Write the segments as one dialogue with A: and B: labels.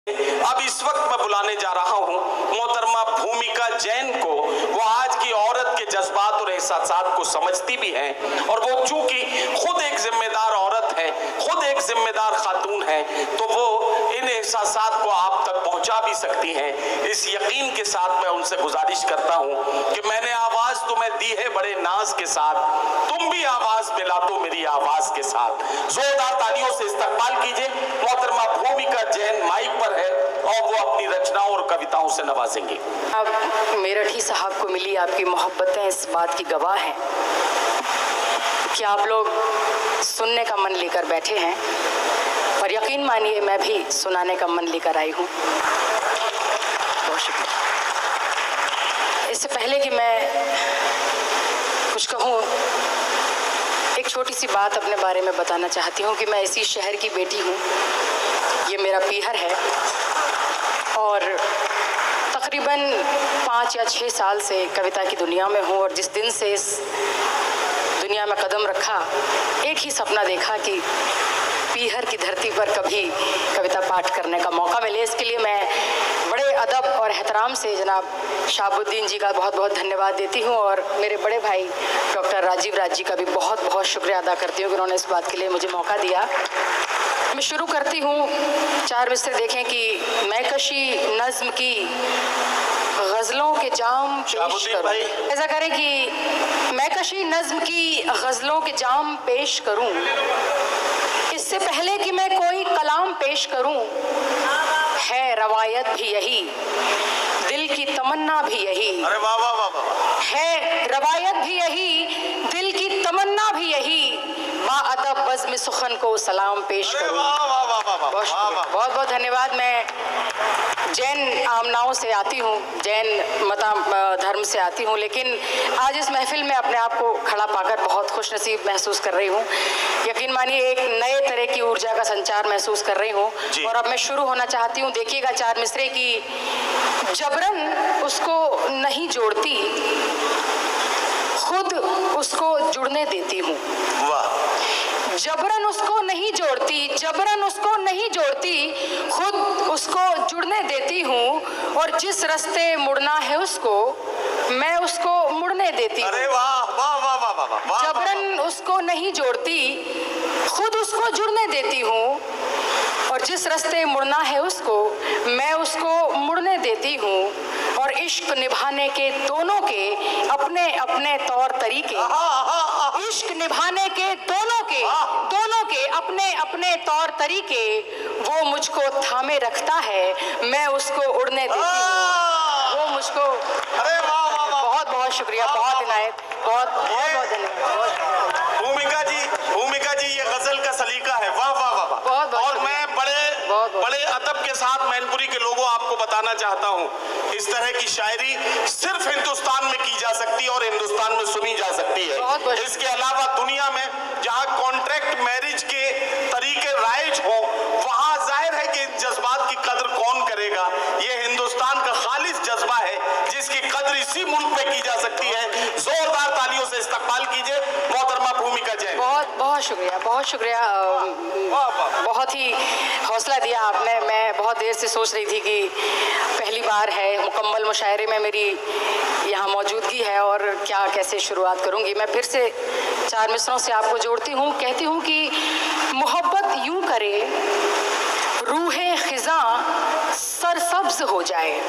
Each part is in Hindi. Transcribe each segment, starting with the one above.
A: अब इस वक्त मैं बुलाने जा रहा हूं मोहतरमा भूमिका जैन को। वो आज की औरत के जज्बात और एहसासात को समझती भी हैं और वो चूंकि खुद एक जिम्मेदार औरत है, खुद एक जिम्मेदार खातून है, तो वो इन एहसासात को आप तक पहुंचा भी सकती हैं। इस यकीन के साथ मैं उनसे गुजारिश करता हूं कि मैंने आवाज तुम्हें दी है बड़े नाज के साथ, तुम भी आवाज मिला दो मेरी आवाज के साथ। जोरदार तालियों से इस्तकबाल कीजिए। मोहतरमा भूमिका जैन माइक पर है और वो अपनी रचनाओं और कविताओं से नवाजेंगे।
B: अब मेरठी साहब को मिली आपकी मोहब्बतें इस बात की गवाह हैं कि आप लोग सुनने का मन लेकर बैठे हैं और यकीन मानिए मैं भी सुनाने का मन लेकर आई हूँ। बहुत शुक्रिया। इससे पहले कि मैं कुछ कहूँ, एक छोटी सी बात अपने बारे में बताना चाहती हूँ कि मैं इसी शहर की बेटी हूँ। ये मेरा पीहर है और तकरीबन 5 या 6 साल से कविता की दुनिया में हूँ और जिस दिन से इस दुनिया में कदम रखा एक ही सपना देखा कि पीहर की धरती पर कभी कविता पाठ करने का मौका मिले। इसके लिए मैं बड़े अदब और एहतराम से जनाब शाहबुद्दीन जी का बहुत बहुत धन्यवाद देती हूँ और मेरे बड़े भाई डॉक्टर राजीव राज जी का भी बहुत बहुत शुक्रिया अदा करती हूँ कि उन्होंने इस बात के लिए मुझे मौका दिया। मैं शुरू करती हूँ। 4 मिसरे देखें कि मैं कशी नज्म की गज़लों के जाम पेश करूँ। ऐसा करें कि मैं कशी नज्म की गज़लों के जाम पेश करूँ, इससे पहले कि मैं कोई कलाम पेश करूँ। है रवायत भी यही, दिल की तमन्ना भी यही।
A: अरे वाह वाह वाह वाह।
B: है रवायत भी यही, दिल की तमन्ना भी यही। बाअदब बज़्म सुखन को सलाम पेश करूँ। बहुत बहुत धन्यवाद। मैं जैन आमनाओं से आती हूँ, जैन मता धर्म से आती हूँ, लेकिन आज इस महफिल में अपने आप को खड़ा पाकर बहुत खुशनसीब महसूस कर रही हूँ। यकीन मानिए एक नए तरह की ऊर्जा का संचार महसूस कर रही हूँ। और अब मैं शुरू होना चाहती हूँ। देखिएगा 4 मिसरे की जबरन उसको नहीं जोड़ती, खुद उसको जुड़ने देती हूँ। जबरन उसको नहीं जोड़ती, जबरन उसको नहीं जोड़ती, खुद उसको जुड़ने देती हूँ और जिस रास्ते मुड़ना है उसको मैं उसको मुड़ने देती हूँ।
A: अरे वाह वाह वाह वाह वाह वाह।
B: जबरन उसको नहीं जोड़ती, खुद उसको जुड़ने देती हूँ और जिस रास्ते मुड़ना है उसको मैं उसको मुड़ने देती हूँ। और इश्क निभाने के दोनों के अपने अपने तौर तरीके, इश्क निभाने के दोनों के अपने अपने तौर तरीके, वो मुझको थामे रखता है, मैं उसको उड़ने देती हूँ। वो मुझको।
A: अरे वाह वाह वाह।
B: बहुत बहुत शुक्रिया, बहुत इनायत, बहुत बहुत बहुत धन्यवाद।
A: भूमिका जी ये गजल का सलीका है। वाह वाह वाह वाह। और मैं बड़े अदब के साथ मैनपुरी के लोगों आपको बताना चाहता हूँ, इस तरह की शायरी सिर्फ हिंदुस्तान में की जा सकती है और हिंदुस्तान में सुनी जा सकती है। इसके अलावा दुनिया में जहाँ कॉन्ट्रैक्ट मैरिज के तरीके राइज हो, वहाँ जाहिर है कि जज्बात की कदर कौन करेगा। ये हिंदुस्तान का खालिस जज्बा है जिसकी कदर इसी मुल्क में की जा सकती है। जोरदार तालियों से इस्तकबाल कीजिए मोहतरमा भूमिका जैन।
B: बहुत बहुत शुक्रिया, बहुत शुक्रिया। बहुत ही हौसला दिया आपने। मैं बहुत देर से सोच रही थी कि पहली बार है मुकम्मल मुशायरे में मेरी यहाँ मौजूदगी है और क्या कैसे शुरुआत करूँगी। मैं फिर से 4 मिसरों से आपको जोड़ती हूँ। कहती हूँ कि मोहब्बत यूं करे रूहे खिज़ां सरसब्ज हो जाए।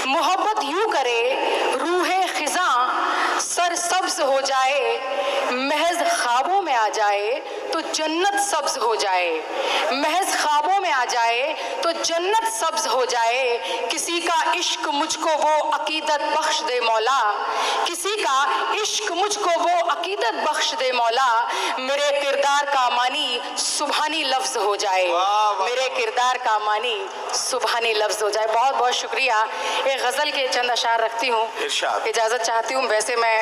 B: मोहब्बत यूं करे रूहे खिज़ां सरसब्ज हो जाए, महज ख्वाबों में आ जाए तो जन्नत सब्ज हो जाए, महज ख्वाबों में आ जाए तो जन्नत सब्ज हो जाए। किसी का इश्क मुझको वो अकीदत बख्श दे मौला, किसी का इश्क मुझको वो अकीदत बख्श दे मौला। मेरे किरदार का मानी सुभानी लफ्ज हो जाए, मेरे किरदार का मानी सुभानी लफ्ज हो जाए। बहुत बहुत शुक्रिया। एक गज़ल के चंद अशार रखती हूँ, इजाज़त चाहती हूँ। वैसे मैं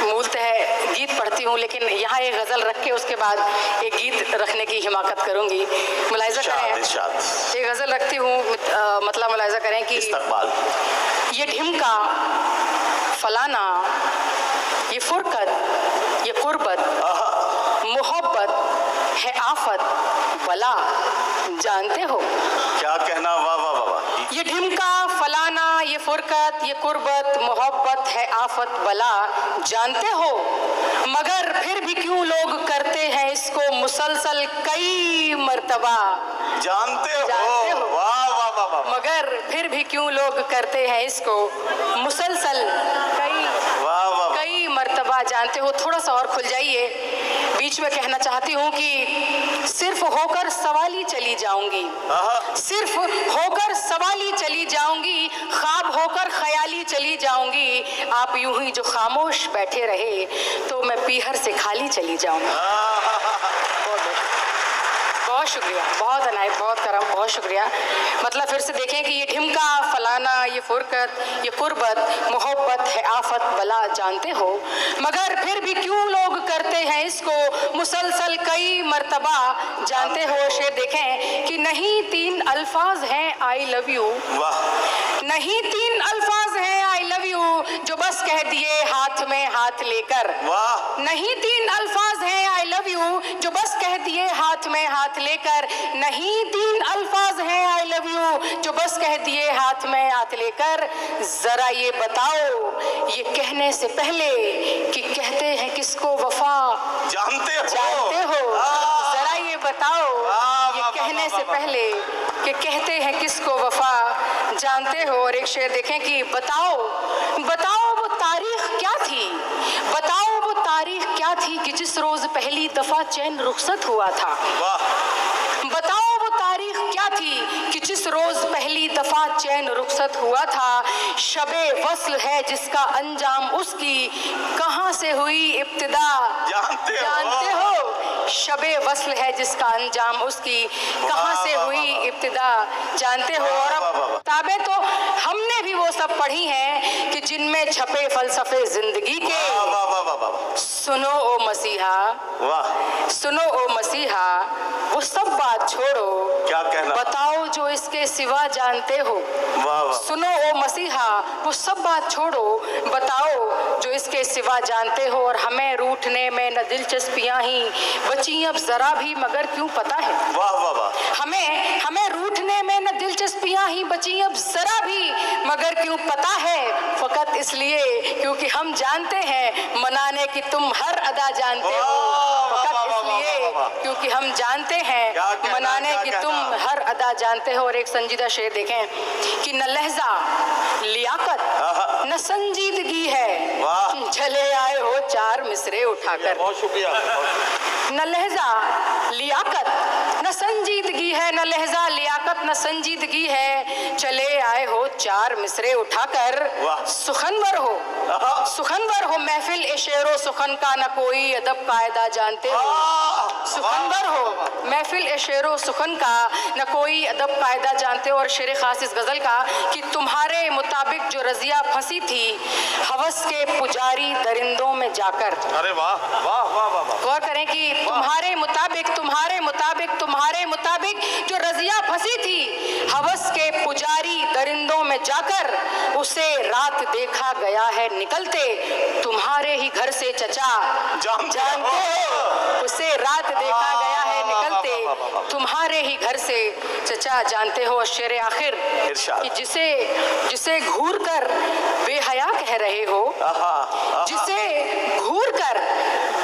B: मूलतः गीत पढ़ती हूँ, लेकिन यहाँ एक गज़ल रख के उसके बाद एक गीत रखने की हिमाकत करूँगी। मुलाहिज़ा करें, एक गज़ल रखती हूँ, मतलब मुलाहिज़ा करें कि ये ढिमका फलाना, ये फुरकत, ये कुर्बत, मोहब्बत है आफत बला जानते हो।
C: क्या कहना, वाह वाह वाह वाह।
B: ये ढिमका फलाना, ये फुरकत, ये कुर्बत, मोहब्बत है आफत बला जानते हो। मगर फिर भी क्यों लोग करते हैं इसको मुसलसल कई मर्तबा
C: जानते
B: जानते
C: हो,
B: हो।
C: वाह वाह वाह वाह।
B: मगर फिर भी क्यों लोग करते हैं इसको मुसलसल
C: वाह वाह।
B: कई मर्तबा जानते हो। थोड़ा सा और खुल जाइए। बीच में कहना चाहती हूँ कि सिर्फ होकर सवाली चली जाऊंगी, सिर्फ होकर सवाली चली जाऊंगी, ख्वाब होकर ख्याली चली जाऊंगी। आप यूं ही जो खामोश बैठे रहे तो मैं पीहर से खाली चली जाऊंगी। बहुत शुक्रिया, बहुत अनायत, बहुत करम, बहुत शुक्रिया। मतलब फिर से देखें कि ये ढिमका फलाना, ये फुरकत, ये कुर्बत, मोहब्बत है आफत बला जानते हो। मगर फिर भी क्यों लोग करते हैं इसको मुसलसल कई मर्तबा जानते हो। शेर देखें कि नहीं तीन अल्फाज हैं आई लव यू, नहीं तीन अल्फाज हैं आई लव यू जो बस कह दिए हाथ में हाथ लेकर। नहीं तीन अल्फाज हैं आई लव यू जो बस कह दिए हाथ में हाथ लेकर। नहीं तीन अल्फाज हैं आई लव यू जो बस कह दिए हाथ में हाथ लेकर। जरा ये बताओ ये कहने से पहले कि कहते हैं किसको वफा जानते हो। जरा ये बताओ ये कहने से पहले कि कहते हैं किसको वफा जानते हो। और एक शेर देखें कि बताओ बताओ वो तारीख क्या थी, बताओ वो तारीख क्या थी कि जिस रोज पहली दफा चैन रुखसत हुआ था। बताओ वो तारीख क्या थी कि जिस रोज पहली दफा चैन रुखसत हुआ था। शबे वस्ल है जिसका अंजाम उसकी कहां से हुई इब्तिदा जानते हो। शबे वस्ल है जिसका अंजाम उसकी कहां से हुई इब्तिदा जानते हो। और अब किताबें तो हमने भी वो सब पढ़ी हैं कि जिनमें छपे फलसफे जिंदगी के। सुनो ओ मसीहा, सुनो ओ मसीहा वो सब बात छोड़ो,
C: क्या कहना,
B: बताओ जो इसके सिवा जानते हो। सुनो ओ मसीहा वो सब बात छोड़ो, बताओ जो इसके सिवा जानते हो। और हमें रूठने में न दिलचस्पियां ही बची अब जरा भी मगर क्यों पता है। हमें रूठने में न दिलचस्पियां ही बची अब जरा भी मगर क्यों पता है। फकत इसलिए क्योंकि हम जानते हैं मनाने की तुम हर अदा जानते हो। फकत इसलिए क्योंकि हम जानते हैं मनाने की तुम हर अदा जानते हो। और एक संजीदा शेर देखें कि न लहजा लियाकत न संजीदगी है चले आए हो चार मिसरे उठाकर।
C: बहुत शुक्रिया।
B: न लहजा लियाकत न संजीदगी है, न लहजा लियाकत न संजीदगी है चले आए हो चार मिसरे उठाकर। सुखनवर हो महफिल ए शेरो सुखन का न कोई अदब कायदा जानते हो। सुखनवर हो महफिल ए शेरो सुखन का न कोई अदब कायदा जानते हो। और शेर खास इस गजल का कि तुम्हारे मुताबिक जो रजिया फंसी थी हवस के पुजारी दरिंदों में जाकर।
C: अरे वाह वाह वाह वाह।
B: गौर करें कि तुम्हारे मुताबिक जो रजिया फंसी थी हवस के पुजारी दरिंदों में जाकर। उसे रात देखा गया है निकलते तुम्हारे ही घर से चचा जानते हो। उसे रात देखा गया है निकलते तुम्हारे ही घर से चचा जानते हो। शेर आखिर कि जिसे घूर कर बेहया कह रहे हो, जिसे घूर कर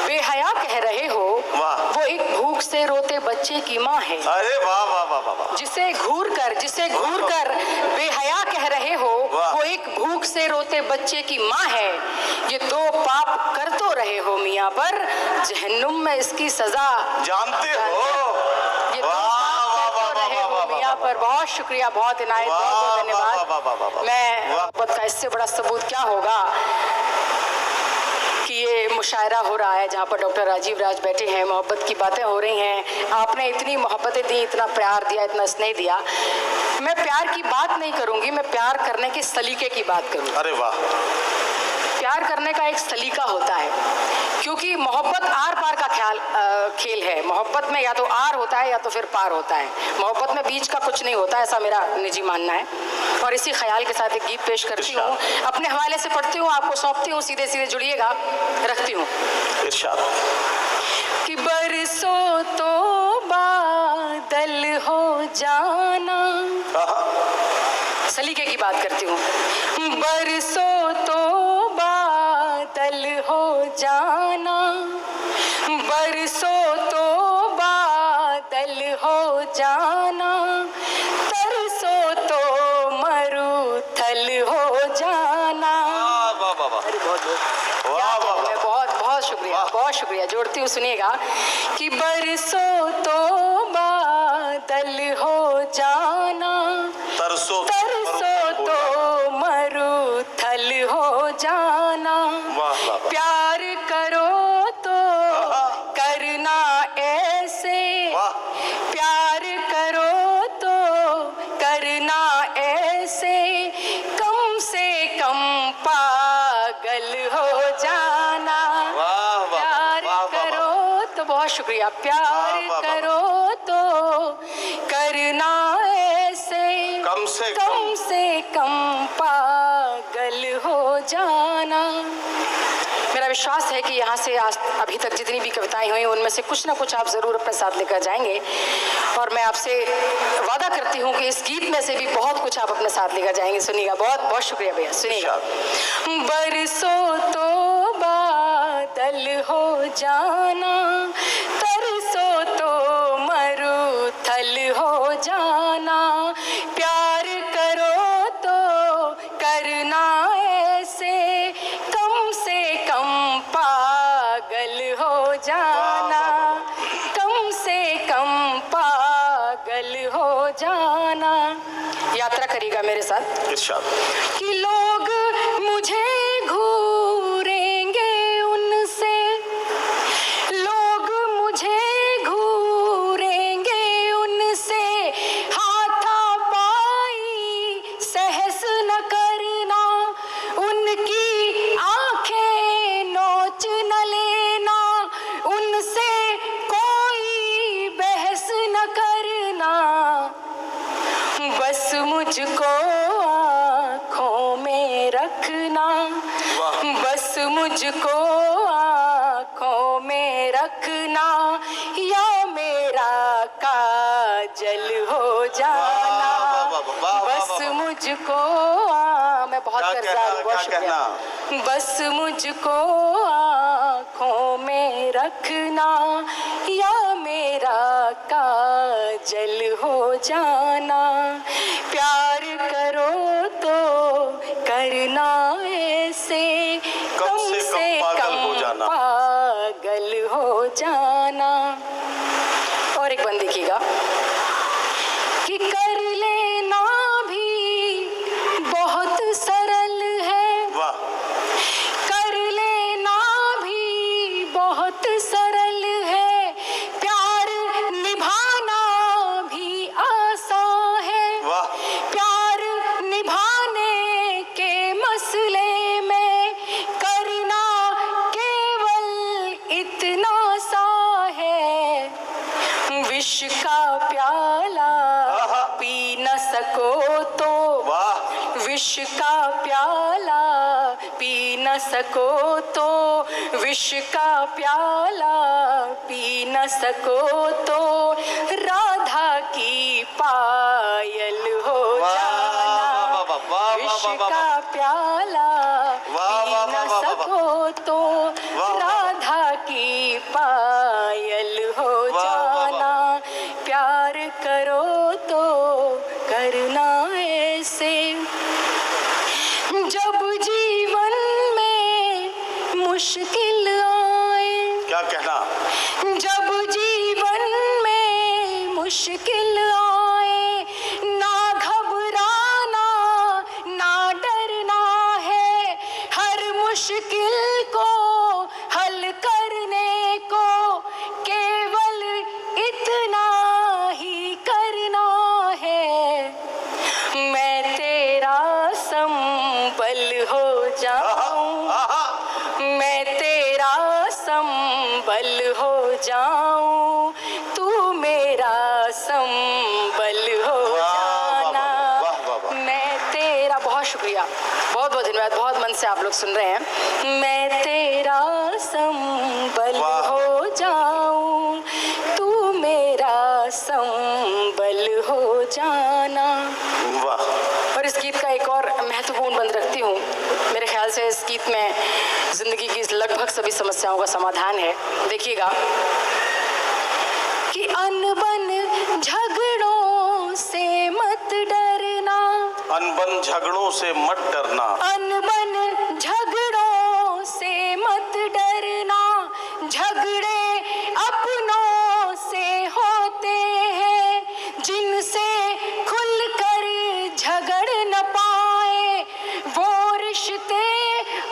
B: बेहया कह रहे हो वो एक भूख से रोते बच्चे की माँ है।
C: अरे वाह वाह वाह वाह।
B: जिसे घूर कर बेहया कह रहे हो वो एक भूख से रोते बच्चे की माँ है। ये दो पाप कर तो रहे हो मियाँ पर जहन्नुम में इसकी सजा जानते हो। ये दो पाप कर तो रहे हो मियाँ पर। बहुत शुक्रिया, बहुत इनायत, बहुत धन्यवाद। मैं मोहब्बत का इससे बड़ा सबूत क्या होगा कि ये मुशायरा हो रहा है जहाँ पर डॉक्टर राजीव राज बैठे हैं, मोहब्बत की बातें हो रही हैं। आपने इतनी मोहब्बतें दी, इतना प्यार दिया, इतना स्नेह दिया। मैं प्यार की बात नहीं करूँगी, मैं प्यार करने के सलीके की बात करूँगी।
C: अरे वाह।
B: प्यार करने का एक सलीका होता है क्योंकि मोहब्बत आर पार का खेल है। मोहब्बत में या तो आर होता है या तो फिर पार होता है। मोहब्बत में बीच का कुछ नहीं होता, ऐसा मेरा निजी मानना है। और इसी ख्याल के साथ एक गीत पेश करती हूँ, अपने हवाले से पढ़ती हूँ, आपको सौंपती हूँ, सीधे सीधे जुड़िएगा, रखती हूँ।
C: इरशाद।
B: कि बरसों तो बादल हो जाना, सलीके की बात करती हूँ। बरसों तो बादल हो जाना, बरसों तो बादल हो जाना, तरसों तो मरुथल हो जाना। अरे बहुत शुक्रिया, बहुत शुक्रिया। जोड़ती हूँ, सुनिएगा। कि बरसों तो बादल हो जाना,
C: तरसों
B: तो मरुथल हो जाना। प्यार करो तो करना ऐसे, प्यार करो तो करना ऐसे, कम से कम पागल हो जाना। प्यार करो तो, बहुत शुक्रिया। प्यार करो तो करना ऐसे, कम से कम पागल हो जाना। मेरा विश्वास है कि यहाँ से आज अभी तक जितनी भी कविताएं हुई उनमें से कुछ ना कुछ आप ज़रूर अपने साथ लेकर जाएंगे। और मैं आपसे वादा करती हूँ कि इस गीत में से भी बहुत कुछ आप अपने साथ लेकर जाएंगे। सुनिएगा। बहुत बहुत शुक्रिया भैया। सुनिएगा। बरसों तो बादल हो जाना, तरसों तो मरुथल हो जाना। प्यार करो तो करना ऐसे, कम से कम पागल हो जाना, कम से कम पागल हो जाना। यात्रा करिएगा मेरे साथ। कि लोग मुझे घूरेंगे उनसे, लोग मुझे घूरेंगे उनसे, हाथापाई सहस न करना, उनकी आंखें नोच न लेना, उनसे कोई बहस न करना। बस मुझको आँखों में रखना, बस मुझको आँखों में रखना, या मेरा काजल हो जाना। बस मुझको, मैं बहुत कर्जदार हूँ, बहुत शुक्रिया। बस मुझको आँखों में रखना, या मेरा काजल हो जाना। प्यार करो तो करना ऐसे, कम से कम पागल हो जाना। और एक बंद देखिएगा। कि कर लेना भी बहुत सरल है, कर लेना भी बहुत सरल है, प्यार निभाना भी आसान है। प्यार निभाने के मसले में करना केवल इतना सा है, विष का प्याला पी न सको तो, विष का प्याला पी न सको तो, विष का प्याला पी न सको तो, राधा की पायल हो जाना। विष का प्याला पी न सको तो, राधा की पायल हो जाना। प्यार करो तो करना ऐसे, जब जीवन में मुश्किल आए,
C: क्या कहना,
B: जब जीवन में मुश्किल आए, ना घबराना ना डरना है, हर मुश्किल को हल करने को केवल इतना ही करना है। मैं तेरा संबल हो जाऊं, मैं तेरा संबल हो जाऊं, तू मेरा संबल हो जाना। मैं तेरा, बहुत शुक्रिया, बहुत बहुत धन्यवाद, बहुत मन से आप लोग सुन रहे हैं। मैं तेरा संबल हो जाऊं, तू मेरा संबल हो जाना। और इस गीत का एक और महत्वपूर्ण बंद रखती हूँ। मेरे ख्याल से इस गीत में जिंदगी की लगभग सभी समस्याओं का समाधान है। देखिएगा कि अनबन झगड़ों से मत डरना,
C: अनबन झगड़ों से मत डरना,
B: अनबन झगड़ों से मत डरना। झगड़े अपनों से होते हैं, जिनसे खुलकर झगड़ न पाए वो रिश्ते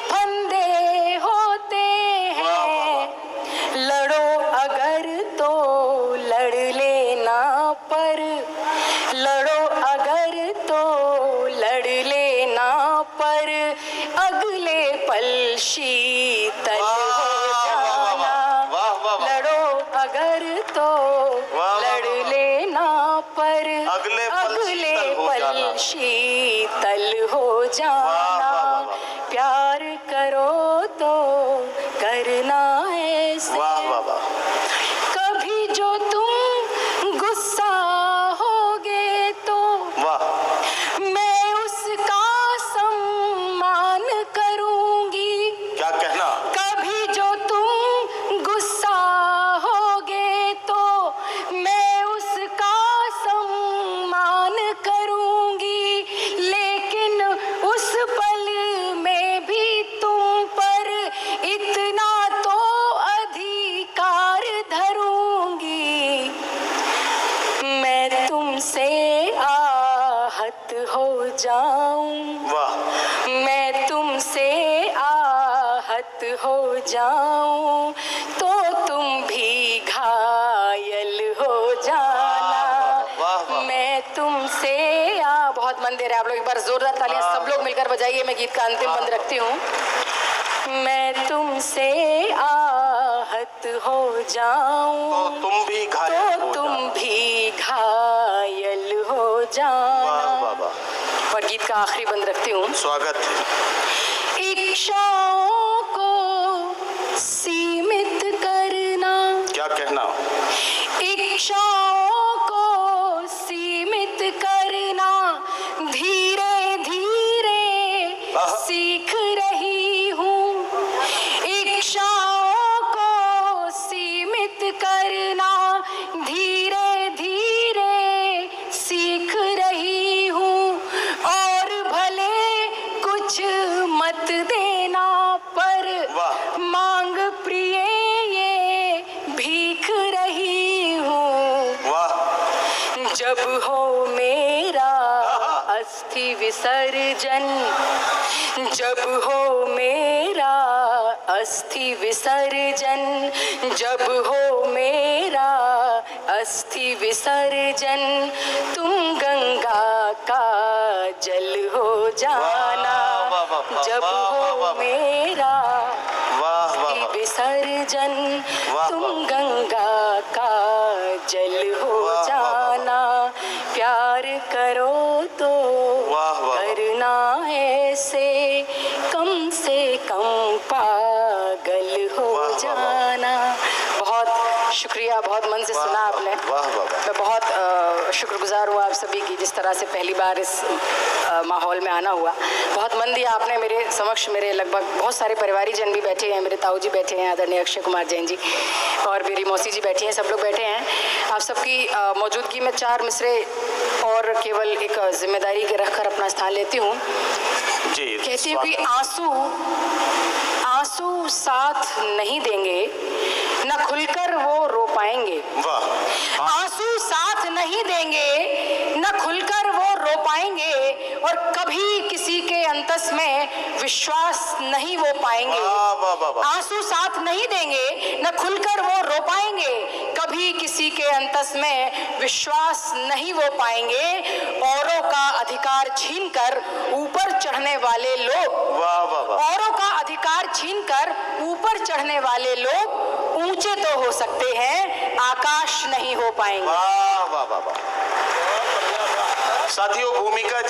B: फंदे होते हैं। लड़ो अगर तो लड़ लेना, पर लड़ो अगर तो लड़ लेना, पर अगले पल शीतल हो जाना। लड़ो अगर तो लड़ लेना, पर
C: अगले
B: पल शीतल हो जाना। प्यार करो तो करना ऐसे, कभी जो तुम गुस्सा होगे तो मैं उसका सम्मान करूंगी।
C: क्या कहना?
B: कभी जो तुम गुस्सा होगे तो मैं उसका सम्मान करूंगी, लेकिन उस पल में भी तुम पर इतना तो अधिकार धरूंगी। मैं तुमसे आहत हो जाऊं, मैं तुमसे आहत हो जाऊं, तो तुम भी घायल हो जाना। मैं तुमसे बहुत मन दे रहे हैं आप लोग, एक बार जोरदार तालियां सब लोग मिलकर बजाइए। मैं गीत का अंतिम बंद रखती हूँ। मैं तुमसे आहत हो जाऊं,
C: तो तुम भी
B: घायल हो जाना। और गीत का आखिरी बंद रखती हूँ।
C: स्वागत है।
B: इच्छाओं को सीमित करना,
C: क्या कहना?
B: इच्छाओं को सीमित करना, धीरे धीरे सीख रही हूँ। इच्छाओं को सीमित करना, धीरे धीरे सीख रही हूँ। और भले कुछ मत देना, पर मांग प्रिय ये भीख रही हूँ। जब हो मेरा अस्थि विसर्जन, जब हो मेरा अस्थि विसर्जन, जब हो मेरा अस्थि विसर्जन, तुम गंगा का जल हो जाना। जब हो मेरा अस्थि विसर्जन, तुम गंगा का जल हो जाना। प्यार करो तो करना ऐसे, कम से कम पागल हो जाना। बहुत शुक्रिया, बहुत मन से सुना आपने। मैं बहुत शुक्रगुजार हूँ आप सभी की, जिस तरह से पहली बार इस माहौल में आना हुआ। बहुत मन दिया आपने मेरे समक्ष। मेरे लगभग बहुत सारे परिवारी जन भी बैठे हैं, मेरे ताऊ जी बैठे हैं, आदरणीय अक्षय कुमार जैन जी, और मेरी मौसी जी बैठी हैं, सब लोग बैठे हैं। आप सबकी मौजूदगी में 4 मिसरे और केवल एक जिम्मेदारी के रखकर अपना स्थान लेती हूँ। कहती हूँ कि आंसू साथ नहीं देंगे, न खुलकर वो रो पाएंगे। आंसू साथ नहीं देंगे, न खुलकर वो रो पाएंगे, और कभी किसी के अंतस में विश्वास नहीं वो पाएंगे। आंसू साथ नहीं देंगे, न खुलकर वो रो पाएंगे, कभी किसी के अंतस में विश्वास नहीं वो पाएंगे। औरों का अधिकार छीनकर ऊपर चढ़ने वाले लोग, औरों का अधिकार छीनकर ऊपर पर चढ़ने वाले लोग ऊंचे तो हो सकते हैं, आकाश नहीं हो पाएंगे।
C: वाह वाह वाह वाह। साथियों, भूमिका जैन